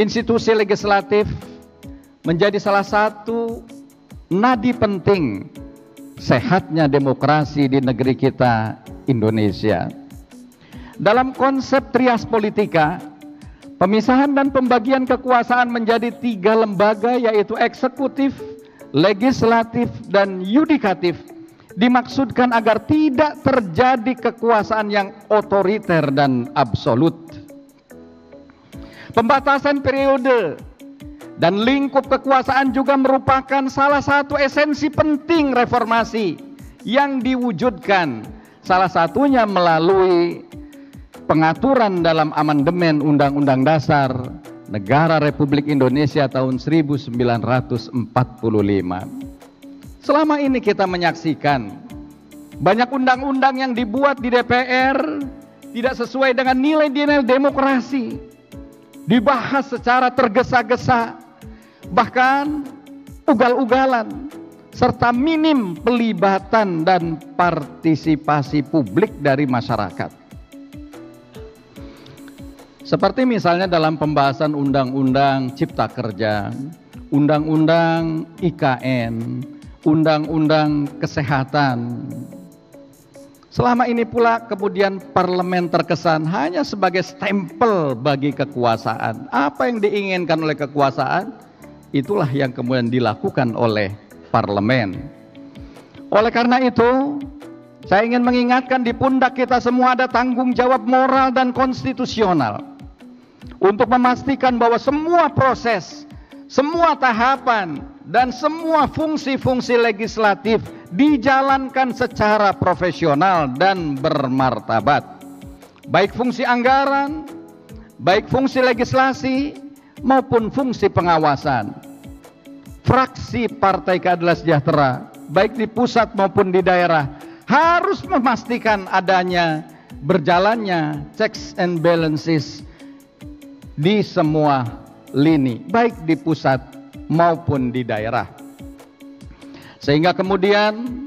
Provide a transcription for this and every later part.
institusi legislatif menjadi salah satu nadi penting sehatnya demokrasi di negeri kita, Indonesia. Dalam konsep trias politika, pemisahan dan pembagian kekuasaan menjadi 3 lembaga, yaitu eksekutif, legislatif, dan yudikatif, dimaksudkan agar tidak terjadi kekuasaan yang otoriter dan absolut. Pembatasan periode dan lingkup kekuasaan juga merupakan salah satu esensi penting reformasi yang diwujudkan, salah satunya melalui pengaturan dalam amandemen Undang-Undang Dasar Negara Republik Indonesia tahun 1945. Selama ini kita menyaksikan banyak undang-undang yang dibuat di DPR tidak sesuai dengan nilai-nilai demokrasi, dibahas secara tergesa-gesa, bahkan ugal-ugalan, serta minim pelibatan dan partisipasi publik dari masyarakat. Seperti misalnya dalam pembahasan Undang-Undang Cipta Kerja, Undang-Undang IKN, Undang-Undang Kesehatan. Selama ini pula kemudian parlemen terkesan hanya sebagai stempel bagi kekuasaan. Apa yang diinginkan oleh kekuasaan, itulah yang kemudian dilakukan oleh parlemen. Oleh karena itu, saya ingin mengingatkan di pundak kita semua ada tanggung jawab moral dan konstitusional untuk memastikan bahwa semua proses, semua tahapan, dan semua fungsi-fungsi legislatif dijalankan secara profesional dan bermartabat. Baik fungsi anggaran, baik fungsi legislasi, maupun fungsi pengawasan. Fraksi Partai Keadilan Sejahtera, baik di pusat maupun di daerah, harus memastikan adanya berjalannya checks and balances di semua lini, baik di pusat maupun di daerah, sehingga kemudian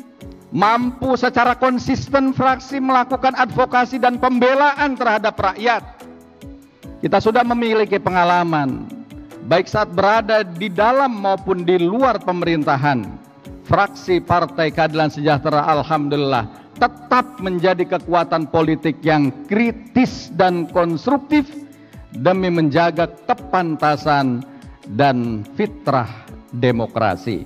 mampu secara konsisten fraksi melakukan advokasi dan pembelaan terhadap rakyat. Kita sudah memiliki pengalaman baik saat berada di dalam maupun di luar pemerintahan. Fraksi Partai Keadilan Sejahtera alhamdulillah tetap menjadi kekuatan politik yang kritis dan konstruktif demi menjaga kepantasan dan fitrah demokrasi.